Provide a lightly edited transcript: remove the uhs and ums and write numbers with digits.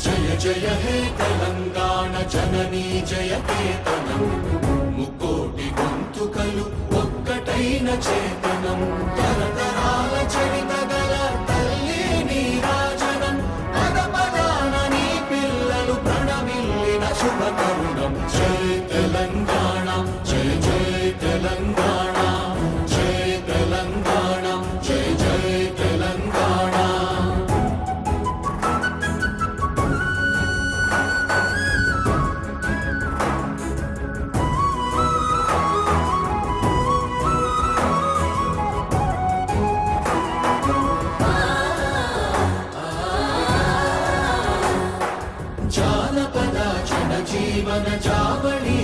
జయ జయ హే తెలంగాణ జననీ జయ కేతనం ముకోటి గొంతుకలు ఒక్కటైన చేతనం తరతరాల చరిత గల తల్లి నీరాజనం పద పదాన నీ పిల్లలు ప్రణమిల్లిన శుభ తరుణం జయ తెలంగాణ జయ జయ తెలంగాణ జయ తెలంగాణ జయ జయ తెలంగాణ జానపద జనజీవన జావళి